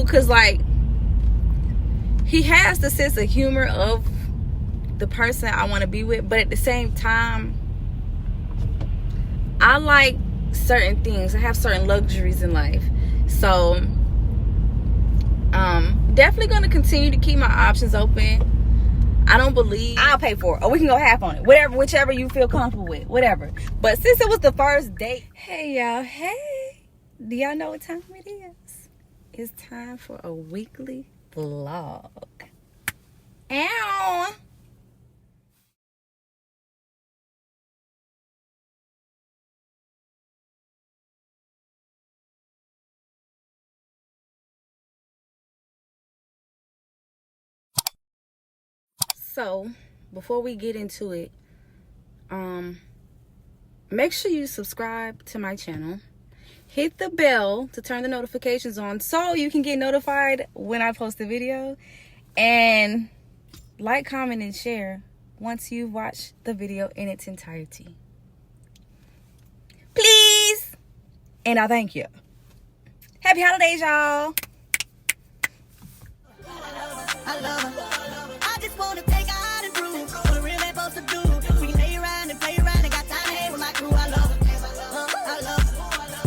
cool because, like, he has the sense of humor of the person I want to be with, but at the same time, I like certain things. I have certain luxuries in life. So, definitely going to continue to keep my options open. I don't believe I'll pay for it, or we can go half on it, whatever, whichever you feel comfortable with, whatever. But since it was the first date, hey y'all, hey, do y'all know what time it is? It's time for a weekly vlog. Ow. So before we get into it, make sure you subscribe to my channel. Hit the bell to turn the notifications on so you can get notified when I post a video. And like, comment, and share once you've watched the video in its entirety. Please. And I thank you. Happy holidays, y'all. I love her. I just wanna take her out and prove what a real man supposed to do. We can lay around and play around and got time to hang with my crew. I love her. I love her.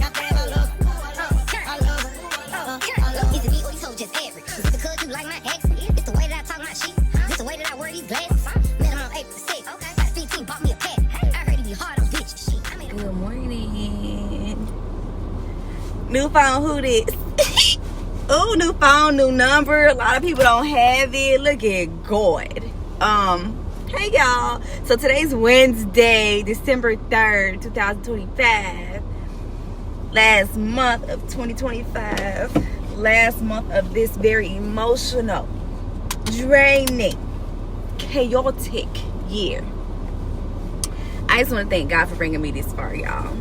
Goddamn, I love her. I love her. I love her. It's the beat or these hoes just average. Is it because you like my accent? It's the way that I talk my shit. It's the way that I wear these glasses. Met him on April 6th. Got speed team bought me a pet. I heard he be hard on bitches. Shit. I mean, Good morning. New phone, who this? Oh, new phone, new number. A lot of people don't have it. Look at God. Hey y'all. So today's Wednesday, December 3rd, 2025. Last month of 2025. Last month of this very emotional, draining, chaotic year. I just want to thank God for bringing me this far, y'all.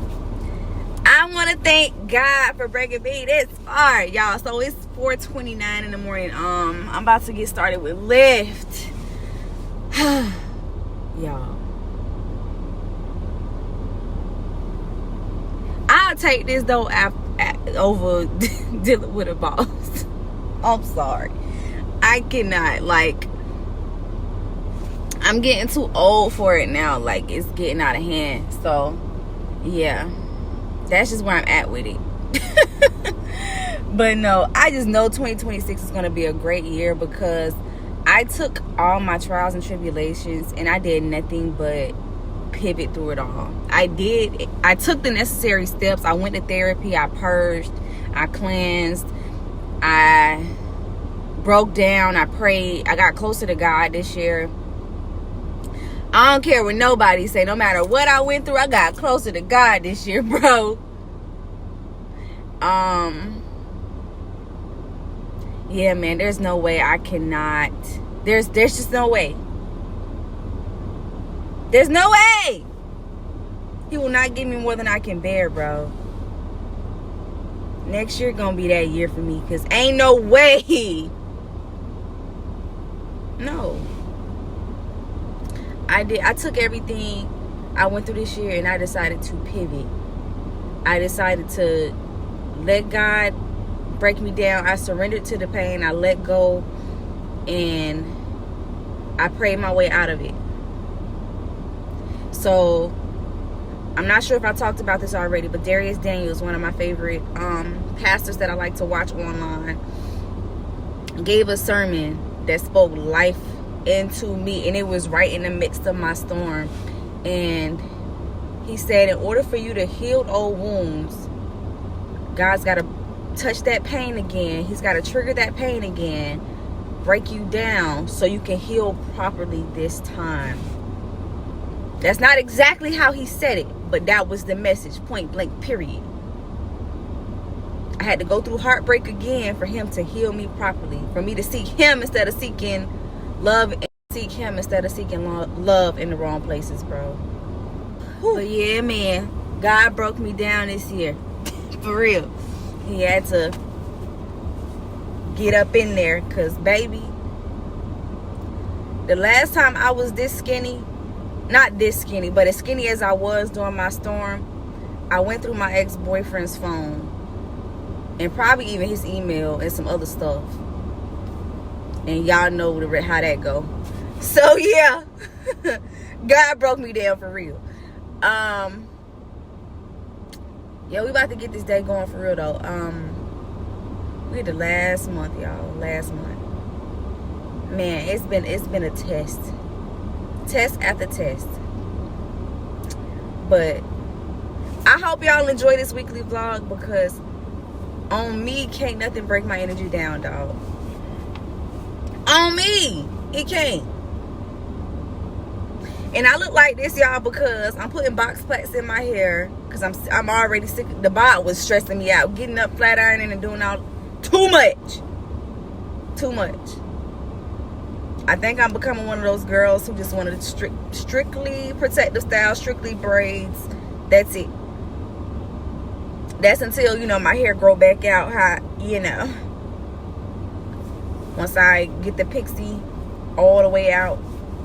I want to thank God for bringing me this far, y'all. So it's 4:29 in the morning. I'm about to get started with Lyft. Y'all, I'll take this though over dealing with a boss. I'm sorry. I cannot, like, I'm getting too old for it now. Like, it's getting out of hand. So, yeah. That's just where I'm at with it. But no, I just know 2026 is going to be a great year because I took all my trials and tribulations and I did nothing but pivot through it all. I took the necessary steps. I went to therapy. I purged. I cleansed. I broke down. I prayed. I got closer to God this year. I don't care what nobody say. No matter what I went through, I got closer to God this year, bro. Yeah, man, there's no way I cannot. There's just no way. There's no way. He will not give me more than I can bear, bro. Next year gonna be that year for me, because ain't no way. No. I took everything I went through this year and I decided to pivot. I decided to let God break me down. I surrendered to the pain. I let go and I prayed my way out of it. So I'm not sure if I talked about this already, but Darius Daniels, one of my favorite pastors that I like to watch online, gave a sermon that spoke life into me, and it was right in the midst of my storm. And he said, in order for you to heal old wounds, God's got to touch that pain again. He's got to trigger that pain again, break you down so you can heal properly this time. That's not exactly how he said it, but that was the message, point blank, period. I had to go through heartbreak again for him to heal me properly, for me to seek him instead of seeking love, and seek him instead of seeking love in the wrong places, bro. Whew. But yeah, man, God broke me down this year. For real. He had to get up in there, because baby, the last time I was this skinny, not this skinny, but as skinny as I was during my storm, I went through my ex-boyfriend's phone and probably even his email and some other stuff. And y'all know how that go. So yeah, God broke me down for real. Yeah, we about to get this day going for real though. We the last month, y'all. Last month. Man, it's been a test after test. But I hope y'all enjoy this weekly vlog, because on me can't nothing break my energy down, dog. On me, it can't. And I look like this, y'all, because I'm putting box plaits in my hair, because I'm already sick. The bod was stressing me out, getting up, flat ironing, and doing all too much. I think I'm becoming one of those girls who just wanted strictly protective style, strictly braids. That's it. That's until, you know, my hair grow back out, how, you know, once I get the pixie all the way out.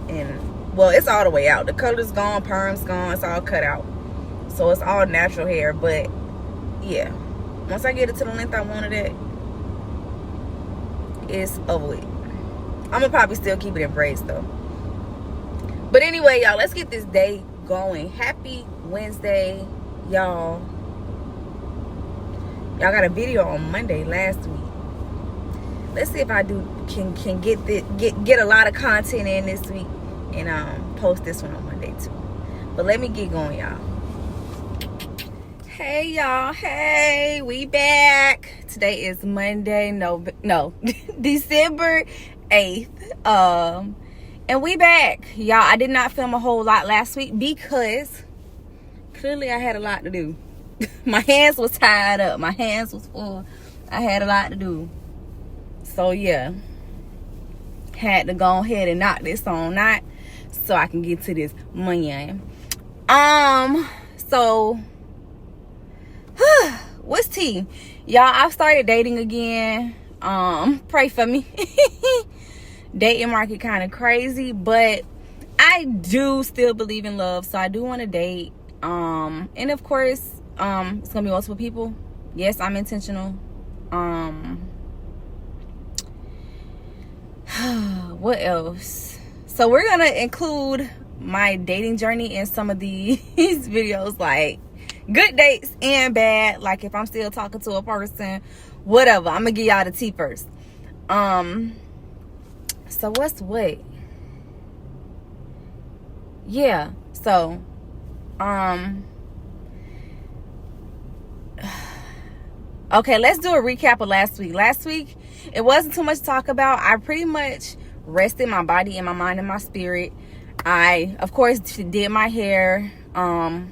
And well, it's all the way out. The color's gone, perm's gone, it's all cut out. So it's all natural hair. But yeah, once I get it to the length I wanted it, it's over with. I'm gonna probably still keep it in braids though. But anyway, y'all, let's get this day going. Happy Wednesday, y'all. Y'all got a video on Monday last week. Let's see if I can get a lot of content in this week and post this one on Monday too. But let me get going, y'all. Hey y'all, hey, we back. Today is Monday, no December 8th. And we back, y'all. I did not film a whole lot last week because clearly I had a lot to do. My hands was tied up, my hands was full. I had a lot to do. So yeah, had to go ahead and knock this on out so I can get to this money. So what's tea, y'all? I've started dating again. Pray for me. Dating market kind of crazy, but I do still believe in love, so I do want to date. And of course, it's gonna be multiple people. Yes, I'm intentional. What else? So we're gonna include my dating journey in some of these videos, like good dates and bad, like if I'm still talking to a person, whatever. I'm gonna give y'all the tea first. So what's what? Yeah, so okay, let's do a recap of last week. Last week, it wasn't too much to talk about. I pretty much rested my body and my mind and my spirit. I, of course, did my hair, and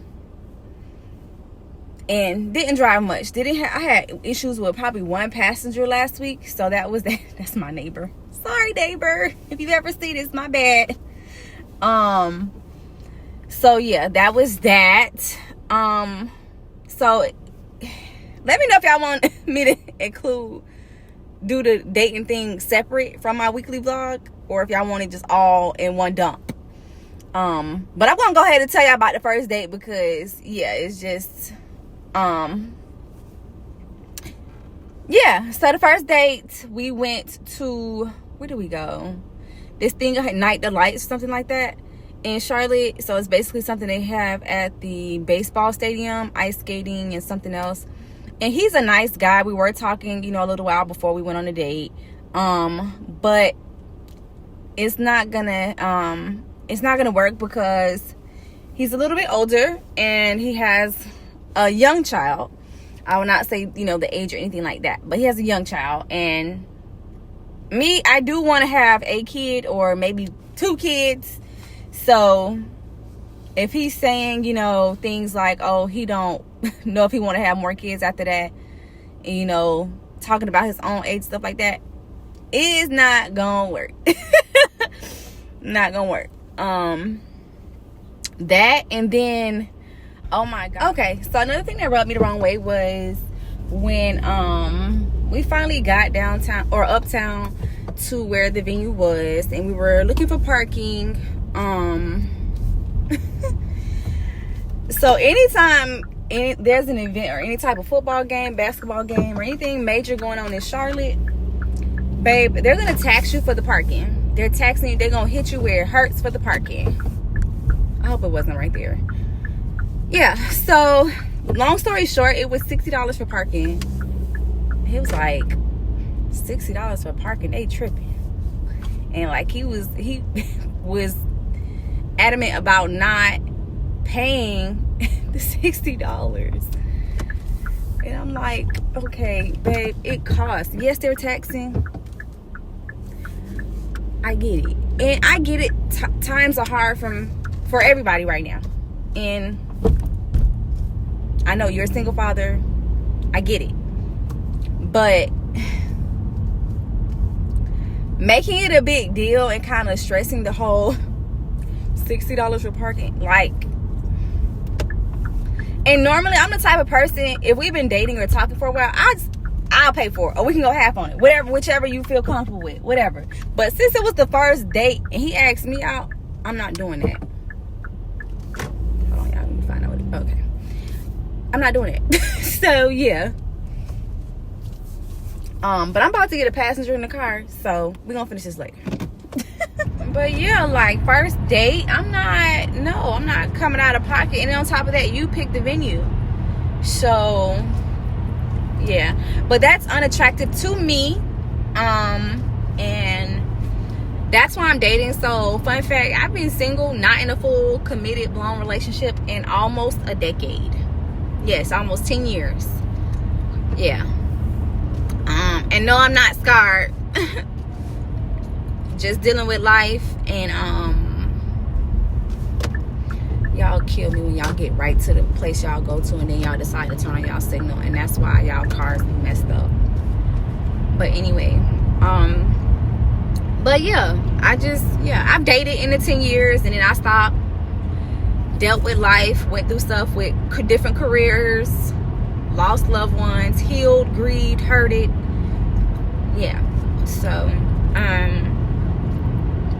didn't drive much. I had issues with probably one passenger last week, so that was that. That's my neighbor. Sorry, neighbor. If you ever see this, my bad. So yeah, that was that. So let me know if y'all want me to do the dating thing separate from my weekly vlog, or if y'all want it just all in one dump. But I'm gonna go ahead and tell y'all about the first date, because yeah, it's just yeah. So the first date, we went to, where did we go? This thing, Night the Lights, something like that, in Charlotte. So it's basically something they have at the baseball stadium, ice skating and something else. And he's a nice guy. We were talking, you know, a little while before we went on a date. But it's not gonna work because he's a little bit older and he has a young child. I will not say, you know, the age or anything like that, but he has a young child. And me, I do want to have a kid or maybe 2 kids. So if he's saying, you know, things like, oh, he don't know if he want to have more kids after that, and, you know, talking about his own age, stuff like that, it is not gonna work. Not gonna work. That, and then, oh my god. Okay, so another thing that rubbed me the wrong way was when we finally got downtown or uptown to where the venue was, and we were looking for parking. So anytime there's an event or any type of football game, basketball game, or anything major going on in Charlotte, babe, they're gonna tax you for the parking. They're taxing you. They're gonna hit you where it hurts for the parking. I hope it wasn't right there. Yeah, so long story short, it was $60 for parking. He was like, $60 for parking, they tripping. And like he was adamant about not paying the $60. And I'm like, okay, babe, it costs. Yes, they're taxing. I get it. And I get it. Times are hard for everybody right now. And I know you're a single father. I get it. But making it a big deal and kind of stressing the whole $60 for parking, like, and normally I'm the type of person, if we've been dating or talking for a while, I'll pay for it, or we can go half on it, whichever you feel comfortable with, whatever. But since it was the first date and he asked me out, I'm not doing that. Hold on, y'all, let me find out what okay. I'm not doing it. So yeah. But I'm about to get a passenger in the car, so we're gonna finish this later. But yeah, like, first date, I'm not coming out of pocket. And on top of that, you pick the venue. So yeah, but that's unattractive to me. And that's why I'm dating. So fun fact, I've been single, not in a full committed blown relationship, in almost a decade. Yes, almost 10 years. Yeah. And no, I'm not scarred. Just dealing with life. And y'all kill me when y'all get right to the place y'all go to, and then y'all decide to turn on y'all signal, and that's why y'all cars be messed up. But anyway, but yeah, I've dated in the 10 years, and then I stopped, dealt with life, went through stuff with different careers, lost loved ones, healed, grieved, hurted. Yeah. So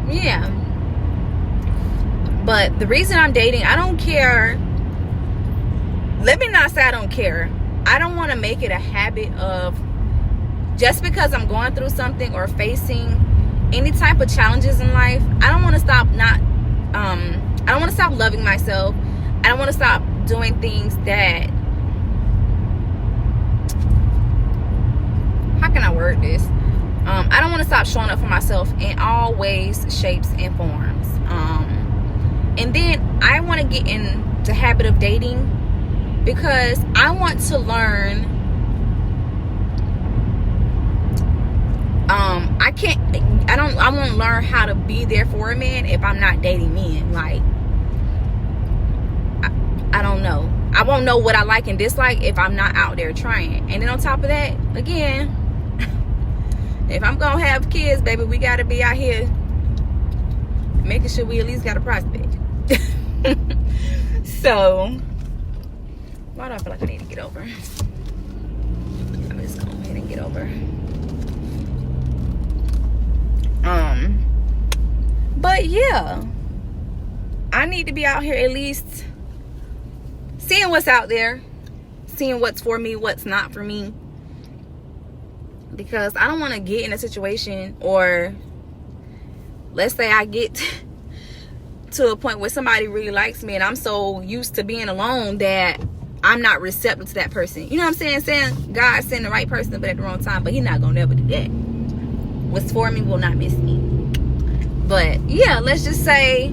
yeah. But the reason I'm dating, I don't care. Let me not say I don't care. I don't want to make it a habit of, just because I'm going through something or facing any type of challenges in life, I don't want to stop I don't want to stop loving myself. I don't want to stop doing things that, how can I word this? I don't want to stop showing up for myself in all ways, shapes, and forms. And then I want to get in the habit of dating because I want to learn. I won't learn how to be there for a man if I'm not dating men. Like, I don't know. I won't know what I like and dislike if I'm not out there trying. And then on top of that, again, if I'm gonna have kids, baby, we gotta be out here making sure we at least got a prospect. So why do I feel like I need to get over? I'm just going ahead and get over. But yeah, I need to be out here at least seeing what's out there, seeing what's for me, what's not for me. Because I don't want to get in a situation, or let's say I get to a point where somebody really likes me and I'm so used to being alone that I'm not receptive to that person. You know what I'm saying? God sent the right person but at the wrong time, but He's not gonna never do that. What's for me will not miss me. But yeah, let's just say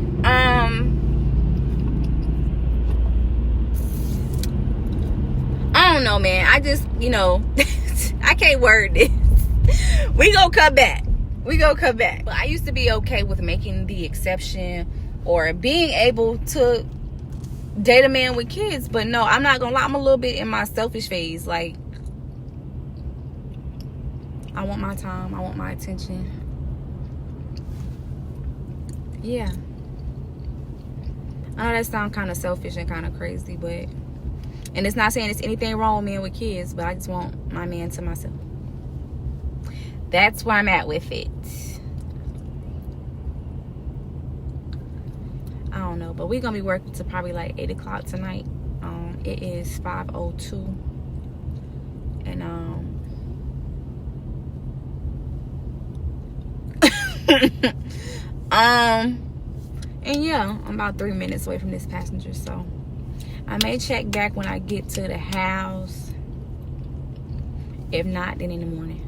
I don't know, man. I just, I can't word this. We gonna come back. But I used to be okay with making the exception or being able to date a man with kids. But no, I'm not gonna lie. I'm a little bit in my selfish phase. Like, I want my time. I want my attention. Yeah. I know that sounds kind of selfish and kind of crazy, but, and it's not saying it's anything wrong with men with kids, but I just want my man to myself. That's where I'm at with it. I don't know, but we're gonna be working to probably like 8 o'clock tonight, It is 5:02, and and yeah, I'm about 3 minutes away from this passenger, so I may check back when I get to the house. If not, then in the morning.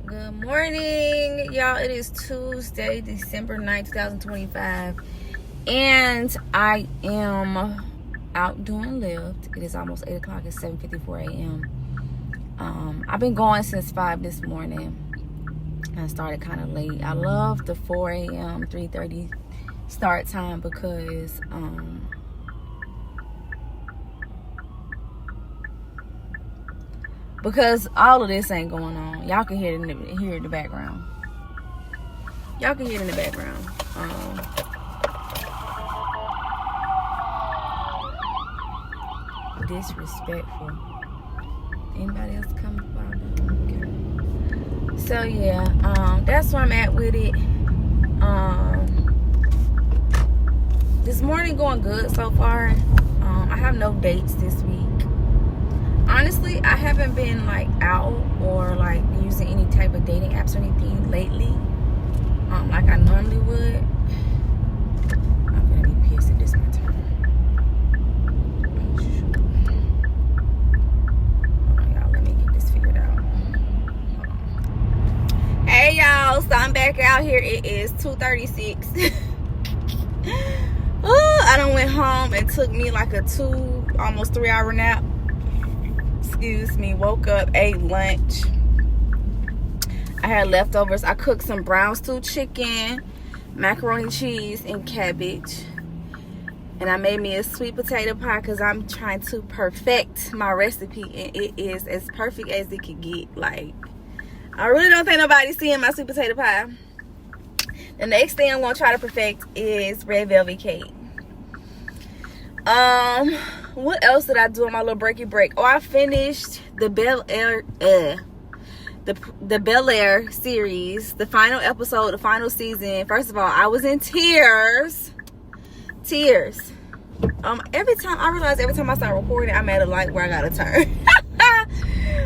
Good morning, y'all. It is Tuesday, December 9th, 2025, and I am out doing Lyft. It is almost 8 o'clock. It's 7:54 a.m. I've been going since 5 this morning. I started kind of late. I love the 4 a.m., 3:30 start time because all of this ain't going on. Y'all can hear it in the background. Y'all can hear it in the background. Disrespectful. Anybody else coming by? Okay. So yeah, that's where I'm at with it. This morning going good so far. I have no dates this week. Honestly, I haven't been like out or like using any type of dating apps or anything lately, like I normally would. I'm gonna be pissed if this is my turn. Oh, shoot. Hold on, y'all. Let me get this figured out. Hold on. Hey, y'all. So I'm back out here. It is 2:36. I done went home and took me like a almost 3 hour nap. Excuse me. Woke up, ate lunch. I had leftovers. I cooked some brown stew chicken, macaroni cheese, and cabbage. And I made me a sweet potato pie because I'm trying to perfect my recipe, and it is as perfect as it could get. Like, I really don't think nobody's seeing my sweet potato pie. The next thing I'm gonna try to perfect is red velvet cake. What else did I do on my little breaky break? Oh, I finished the Bel Air the Bel Air series, the final episode, the final season. First of all, I was in tears. Every time I start recording, I'm at a light where I gotta turn.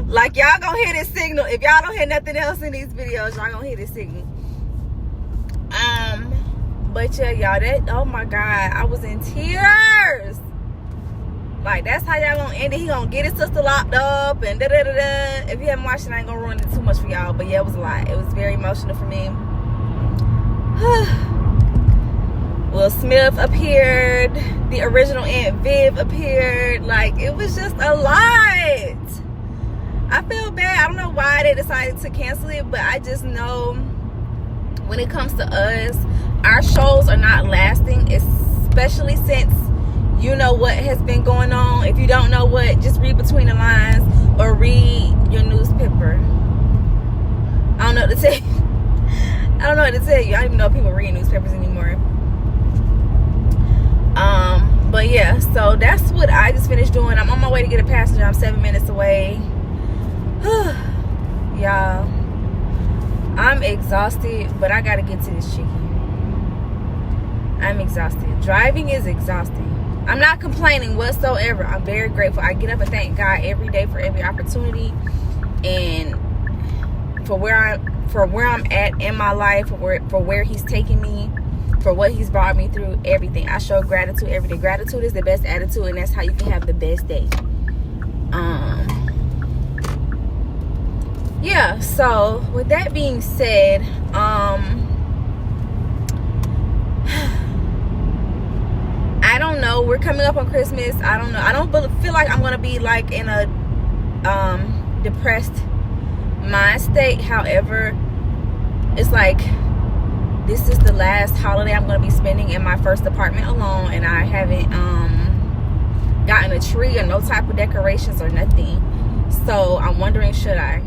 Like, y'all gonna hear this signal. If y'all don't hear nothing else in these videos, y'all gonna hear this signal. But yeah, y'all, oh my God, I was in tears. Like, that's how y'all gonna end it. He gonna get his sister locked up and da-da-da-da. If you haven't watched it, I ain't gonna ruin it too much for y'all. But yeah, it was a lot. It was very emotional for me. Will Smith appeared. The original Aunt Viv appeared. Like, it was just a lot. I feel bad. I don't know why they decided to cancel it, but I just know when it comes to us, our shows are not lasting, especially since you know what has been going on. If you don't know what, just read between the lines or read your newspaper. I don't know what to tell you. I don't know what to tell you. I don't even know if people read newspapers anymore. But yeah, so that's what I just finished doing. I'm on my way to get a passenger. I'm 7 minutes away. Y'all, I'm exhausted, but I gotta get to this chicken. I'm exhausted. Driving is exhausting. I'm not complaining whatsoever. I'm very grateful. I get up and thank God every day for every opportunity and for where I'm at in my life, for where He's taking me, for what He's brought me through, everything. I show gratitude every day. Gratitude is the best attitude, and that's how you can have the best day. Yeah, so with that being said, I don't know. We're coming up on Christmas. I don't know. I don't feel like I'm gonna be like in a depressed mind state. However, it's like this is the last holiday I'm gonna be spending in my first apartment alone, and I haven't gotten a tree or no type of decorations or nothing. So I'm wondering, should I?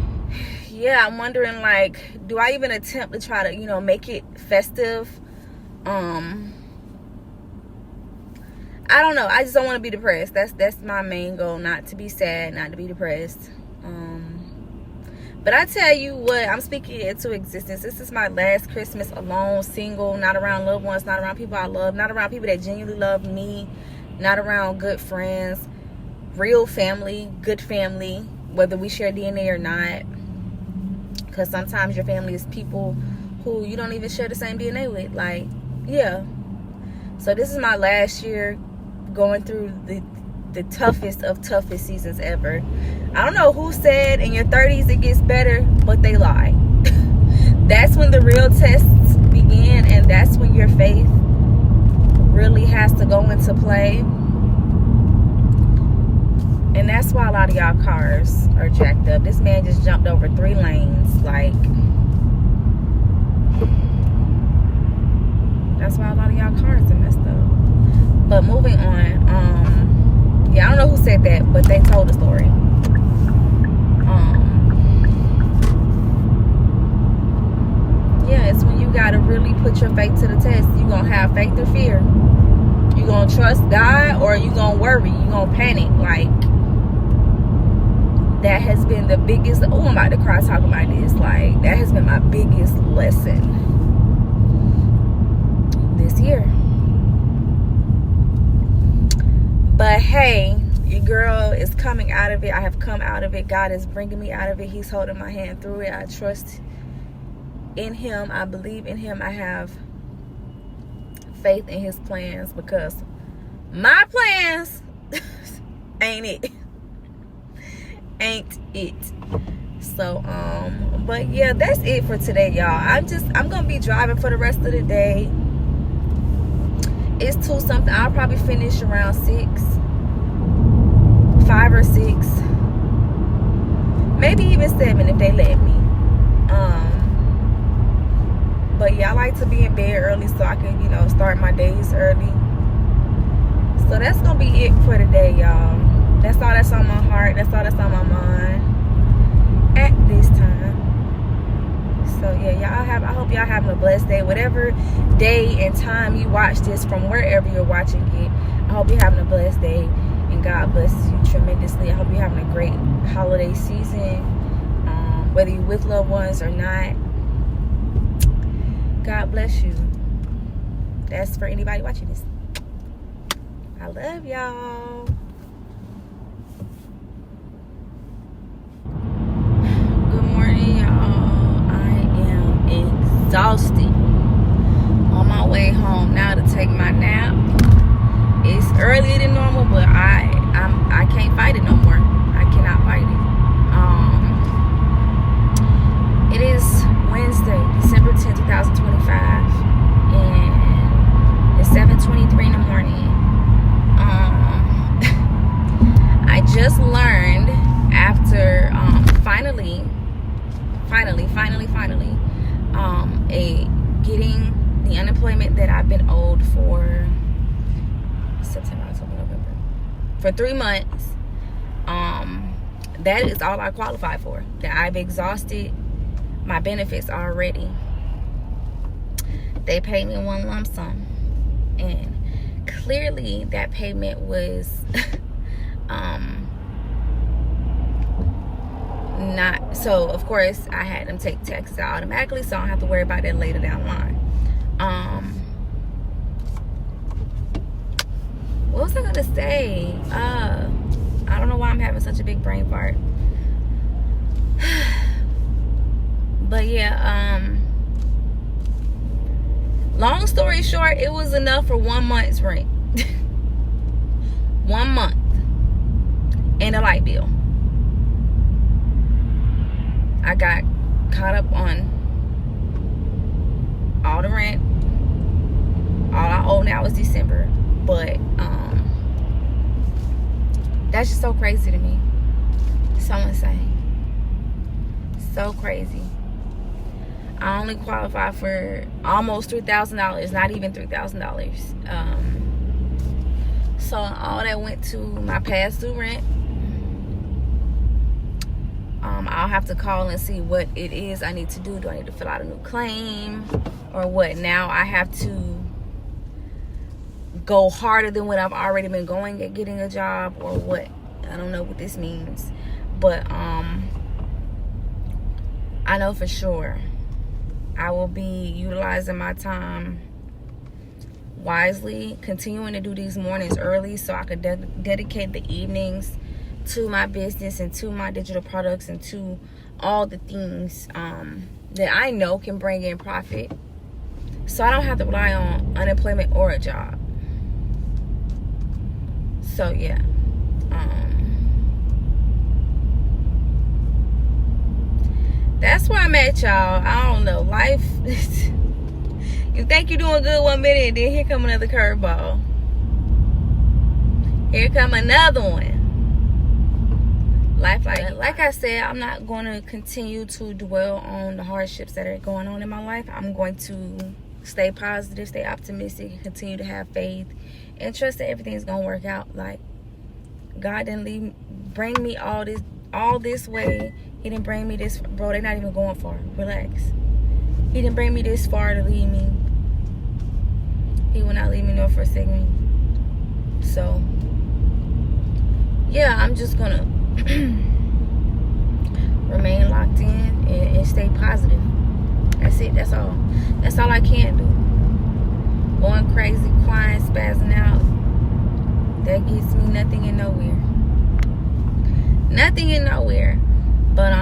Yeah, I'm wondering, like, do I even attempt to try to, make it festive? I don't know. I just don't want to be depressed. That's my main goal, not to be sad, not to be depressed. But I tell you what, I'm speaking it into existence. This is my last Christmas alone, single, not around loved ones, not around people I love, not around people that genuinely love me, not around good friends, real family, good family, whether we share DNA or not. Because sometimes your family is people who you don't even share the same DNA with. Like, yeah. So this is my last year going through the toughest of toughest seasons ever. I don't know who said in your 30s it gets better, but they lie. That's when the real tests begin, and that's when your faith really has to go into play. And that's why a lot of y'all cars are jacked up. This man just jumped over 3 lanes. Like, that's why a lot of y'all cars are messed up. But moving on, yeah, I don't know who said that, but they told the story. Yeah, it's when you gotta really put your faith to the test. You gonna have faith or fear. You gonna trust God, or you gonna worry. You gonna panic. Like, that has been the biggest. Oh, I'm about to cry talking about this. Like, that has been my biggest lesson this year. But hey, your girl is coming out of it. I have come out of it. God is bringing me out of it. He's holding my hand through it. I trust in him. I believe in him. I have faith in his plans, because my plans ain't it. So but yeah, that's it for today, y'all. I'm gonna be driving for the rest of the day. It's 2 something. I'll probably finish around 5 or 6, maybe even 7 if they let me. But yeah, I like to be in bed early so I can, start my days early. So that's gonna be it for today, y'all. That's all that's on my heart. That's all that's on my mind at this time. So yeah, I hope y'all having a blessed day. Whatever day and time you watch this from, wherever you're watching it, I hope you're having a blessed day, and God bless you tremendously. I hope you're having a great holiday season, whether you're with loved ones or not. God bless you. That's for anybody watching this. I love y'all. Good morning, y'all. I am exhausted. On my way home now to take my nap. It's earlier than normal, but I can't fight it no more. I cannot fight it. It is Wednesday, December 10th, 2025, and it's 7:23 in the morning. I just learned after finally getting the unemployment that I've been owed for September, October, November, for 3 months. That is all I qualify for. That I've exhausted my benefits already. They paid me 1 lump sum, and clearly that payment was not, so of course I had them take taxes out automatically, so I don't have to worry about that later down the line. What was I gonna say? I don't know why I'm having such a big brain fart. But yeah, long story short, it was enough for 1 month's rent. 1 month. And a light bill. I got caught up on all the rent. All I owe now is December. But that's just so crazy to me. So insane. So crazy. I only qualify for almost $3,000, not even $3,000. So all that went to my past due rent. I'll have to call and see what it is I need to do. Do I need to fill out a new claim or what? Now I have to go harder than what I've already been going at getting a job, or what? I don't know what this means, but I know for sure I will be utilizing my time wisely, continuing to do these mornings early so I could dedicate the evenings to my business and to my digital products and to all the things that I know can bring in profit, so I don't have to rely on unemployment or a job. So yeah, that's where I'm at, y'all. I don't know, life you think you're doing good one minute, and then here come another curveball. Here come another one. Life, like I said, I'm not going to continue to dwell on the hardships that are going on in my life. I'm going to stay positive, stay optimistic, and continue to have faith and trust that everything's going to work out. Like, God didn't bring me all this way. He didn't bring me this, bro. They're not even going far. Relax. He didn't bring me this far to leave me. He will not leave me nor forsake me. So yeah, I'm just gonna remain locked in and stay positive. That's it. That's all I can do. Going crazy, crying, spazzing out, that gets me nothing and nowhere. Nothing and nowhere. But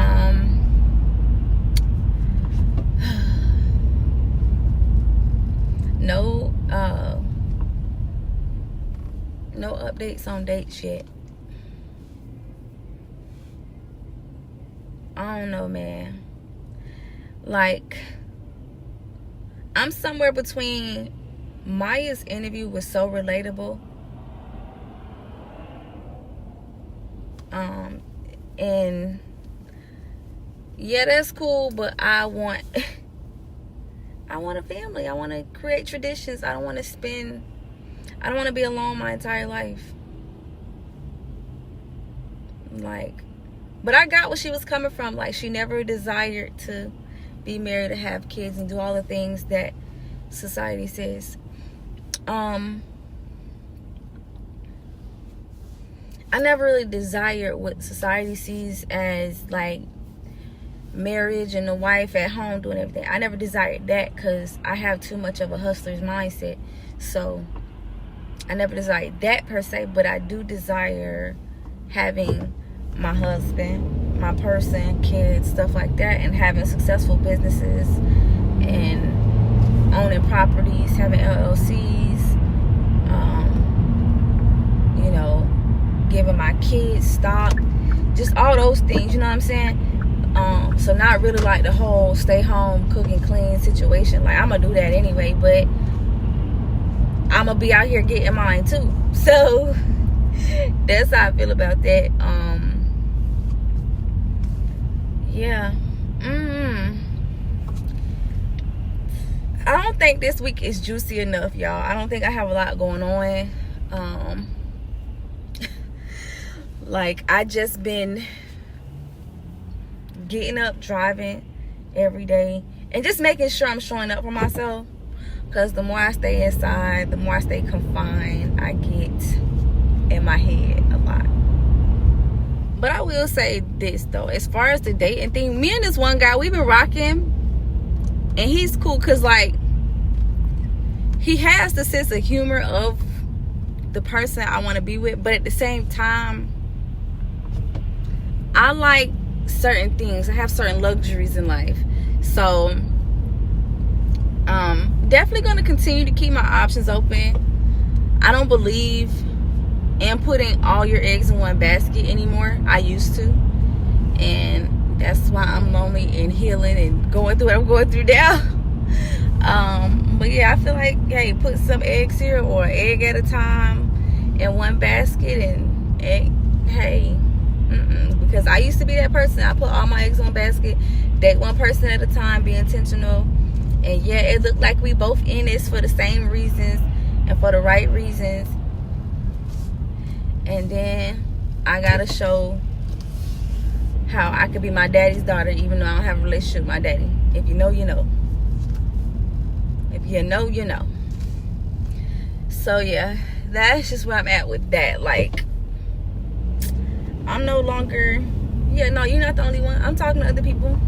no updates on dates yet. I don't know, man. Like, I'm somewhere between. Maya's interview was so relatable. And yeah, that's cool, but I want a family. I want to create traditions. I don't want to be alone my entire life. Like, but I got where she was coming from. Like, she never desired to be married, to have kids, and do all the things that society says. I never really desired what society sees as, like, marriage and the wife at home doing everything. I never desired that because I have too much of a hustler's mindset. So I never desired that per se, but I do desire having my husband, my person, kids, stuff like that, and having successful businesses and owning properties, having LLCs, giving my kids stock, just all those things, you know what I'm saying? So not really like the whole stay home, cook and clean situation. Like, I'm gonna do that anyway, but I'm gonna be out here getting mine too. So that's how I feel about that. Yeah. I don't think this week is juicy enough, y'all. I don't think I have a lot going on. Like, I just been getting up, driving every day, and just making sure I'm showing up for myself. Because the more I stay inside, the more I stay confined, I get in my head a lot. But I will say this, though. As far as the dating thing, me and this one guy, we've been rocking. And he's cool because, like, he has the sense of humor of the person I want to be with. But at the same time, I like certain things. I have certain luxuries in life. So definitely going to continue to keep my options open. I don't believe in putting all your eggs in one basket anymore. I used to, and that's why I'm lonely and healing and going through what I'm going through now. But yeah, I feel like, hey, put some eggs here or an egg at a time in one basket, and hey, because I used to be that person. I put all my eggs in one basket, date one person at a time, be intentional. And yeah, it looked like we both in this for the same reasons and for the right reasons. And then I gotta show how I could be my daddy's daughter, even though I don't have a relationship with my daddy. If you know, you know. If you know, you know. So yeah, that's just where I'm at with that. Like, I'm no longer, yeah, no, you're not the only one. I'm talking to other people.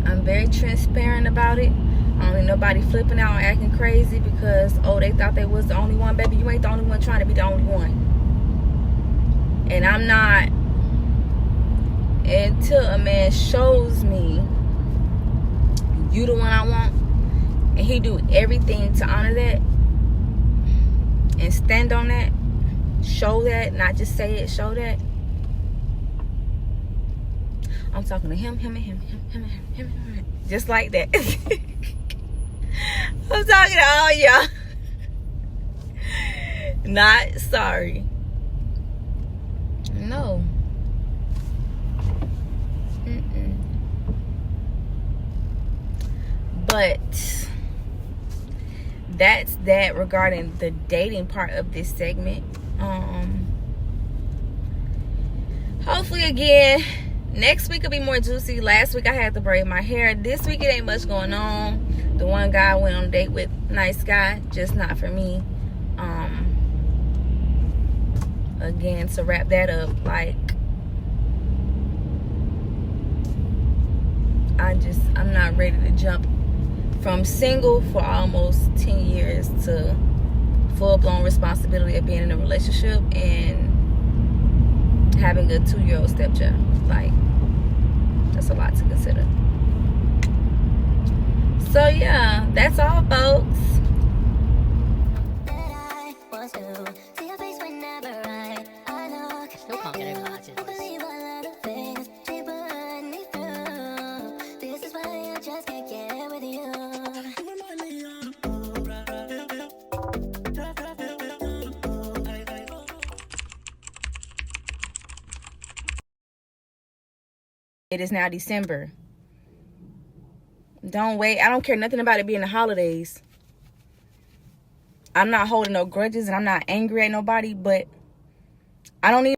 I'm I'm very transparent about it. I don't need nobody flipping out and acting crazy because, oh, they thought they was the only one. Baby, you ain't the only one trying to be the only one. And I'm not, until a man shows me you the one I want, and he do everything to honor that and stand on that, show that, not just say it, show that. I'm talking to him, just like that. I'm talking to all y'all. Not sorry. No. But that's that regarding the dating part of this segment. Hopefully, again, next week will be more juicy. Last week I had to braid my hair. This week it ain't much going on. The one guy I went on a date with, nice guy, just not for me. Again, to wrap that up, like, I'm not ready to jump from single for almost 10 years to full-blown responsibility of being in a relationship and having a 2-year-old stepchild. Like, that's a lot to consider. So yeah, that's all, folks. It is now December. Don't wait. I don't care nothing about it being the holidays. I'm not holding no grudges and I'm not angry at nobody, but I don't need